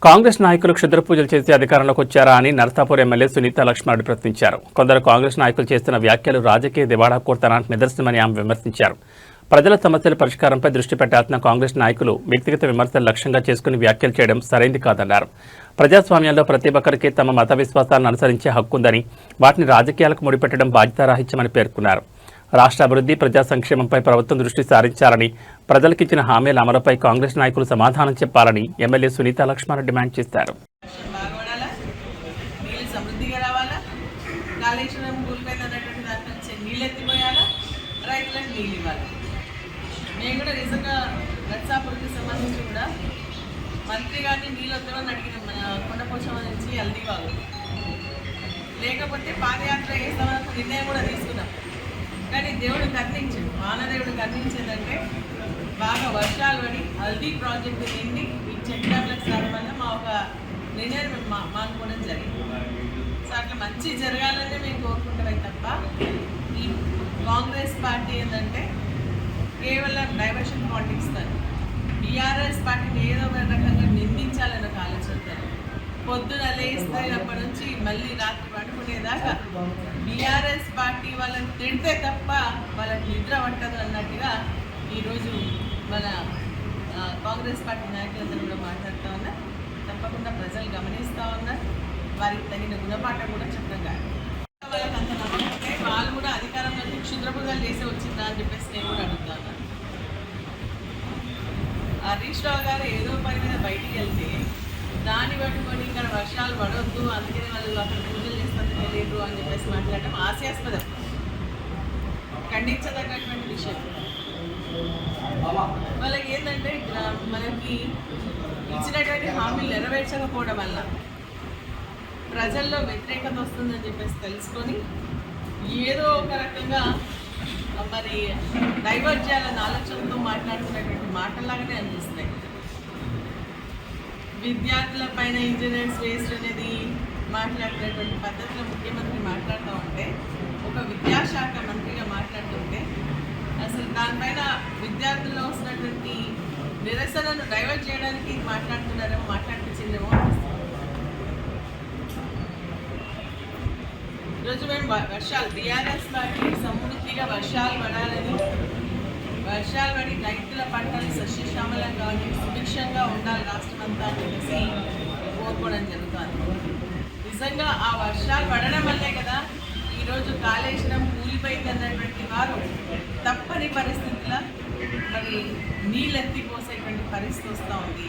కాంగ్రెస్ నాయకులు క్షుద్ర పూజలు చేసి అధికారంలోకి వచ్చారా అని నర్సాపూర్ ఎమ్మెల్యే సునీత లక్ష్మారెడ్డి ప్రశ్నించారు. కొందరు కాంగ్రెస్ నాయకులు చేస్తున్న వ్యాఖ్యలు రాజకీయ దివాళా కోరుతానానికి నిదర్శనమని ఆమె విమర్శించారు. ప్రజల సమస్యల పరిష్కారంపై దృష్టి పెట్టాల్సిన కాంగ్రెస్ నాయకులు వ్యక్తిగత విమర్శలు లక్ష్యంగా చేసుకుని వ్యాఖ్యలు చేయడం సరైంది కాదన్నారు. ప్రజాస్వామ్యంలో ప్రతి ఒక్కరికి తమ మత విశ్వాసాలను అనుసరించే హక్కుందని, వాటిని రాజకీయాలకు ముడిపెట్టడం బాధ్యతారాహిత్యమని పేర్కొన్నారు. రాష్ట్ర అభివృద్ధి, ప్రజా సంక్షేమంపై ప్రభుత్వం దృష్టి సారించాలని, ప్రజలకిచ్చిన హామీల అమలుపై కాంగ్రెస్ నాయకులు సమాధానం చెప్పాలని ఎమ్మెల్యే సునీత లక్ష్మారెడ్డి డిమాండ్ చేశారు. నేను కూడా నిజంగా నర్సాపూర్కి సంబంధించి కూడా మంత్రి గారిని నీళ్ళు వద్దామని అడిగినాం. మన కొండపోచమ్మ నుంచి హల్దీవాగు లేకపోతే పాదయాత్ర చేస్తామని నిర్ణయం కూడా తీసుకున్నాం. కానీ దేవుడు కర్ణించాడు, వానదేవుడు కర్ణించేదంటే బాగా వర్షాలు పడి హల్దీ ప్రాజెక్టు నిండి ఈ చెక్ డ్యామ్లకు రావడం వల్ల మా ఒక నిర్ణయం మానుకోవడం జరిగింది. సో అట్లా మంచి జరగాలని మేము కోరుకుంటామే తప్ప ఈ కాంగ్రెస్ పార్టీ ఏంటంటే కేవలం డైవర్షన్ పాలిటిక్స్ తాను బీఆర్ఎస్ పార్టీని ఏదో ఒక రకంగా నిందించాలని ఒక ఆలోచనతారు. పొద్దున లేస్తేనప్పటి నుంచి మళ్ళీ రాత్రి పడుకునేదాకా బీఆర్ఎస్ పార్టీ వాళ్ళని తిడితే తప్ప వాళ్ళకి నిద్ర పట్టదు అన్నట్టుగా ఈరోజు మన కాంగ్రెస్ పార్టీ నాయకులందరూ కూడా మాట్లాడుతూ ఉన్నారు. తప్పకుండా ప్రజలు గమనిస్తూ ఉన్నారు. వారికి తగిన గుణపాఠం కూడా చెప్పడం వాళ్ళకి అంత నమ్మకంటే వాళ్ళు కూడా అధికారంలో క్షుద్రపూజలు చేసి వచ్చిందా అని చెప్పేసి నేను కూడా అడుగుతాను. హరీష్ రావు గారు ఏదో పని మీద బయటికి వెళ్తే దాన్ని పట్టుకొని ఇక్కడ వర్షాలు పడవద్దు, అందుకని వాళ్ళు అక్కడ పూజలు చేస్తుంది తెలియదు అని చెప్పేసి మాట్లాడటం హాస్యాస్పదం, ఖండించదగ్గటువంటి విషయం. వాళ్ళకి ఏంటంటే మనకి ఇచ్చినటువంటి హామీలు నెరవేర్చకపోవడం వల్ల ప్రజల్లో వ్యతిరేకత వస్తుందని చెప్పేసి తెలుసుకొని ఏదో ఒక రకంగా మరి డైవర్ట్ చేయాలన్న ఆలోచనతో మాట్లాడుతున్నటువంటి మాటల్లాగానే అనిపిస్తాయి. విద్యార్థుల పైన ఇంజనీర్స్ వేస్ట్ అనేది మాట్లాడుతున్నటువంటి పద్ధతిలో ముఖ్యమంత్రి మాట్లాడుతూ ఉంటే, ఒక విద్యాశాఖ మంత్రిగా మాట్లాడుతుంటే అసలు దానిపైన విద్యార్థుల్లో వస్తున్నటువంటి నిరసనను డైవర్ట్ చేయడానికి మాట్లాడుతున్నారేమో, మాట్లాడిపించిందేమో అనిపిస్తుంది. ఈరోజు మేము వర్షాలు బీఆర్ఎస్ పార్టీ సమృద్ధిగా వర్షాలు పడాలని, వర్షాలు పడి రైతుల పంటలు సస్యశ్యామలంగా ఉండి సుభిక్షంగా ఉండాలి రాష్ట్రం అంతా అని చెప్పేసి కోరుకోవడం జరుగుతుంది. నిజంగా ఆ వర్షాలు పడడం వల్లే కదా ఈరోజు కాళేశ్వరం కూలిపోయింది అన్నటువంటి వారు తప్పని పరిస్థితుల్లో మరి నీళ్ళు ఎత్తిపోసేటువంటి పరిస్థితి వస్తూ ఉంది.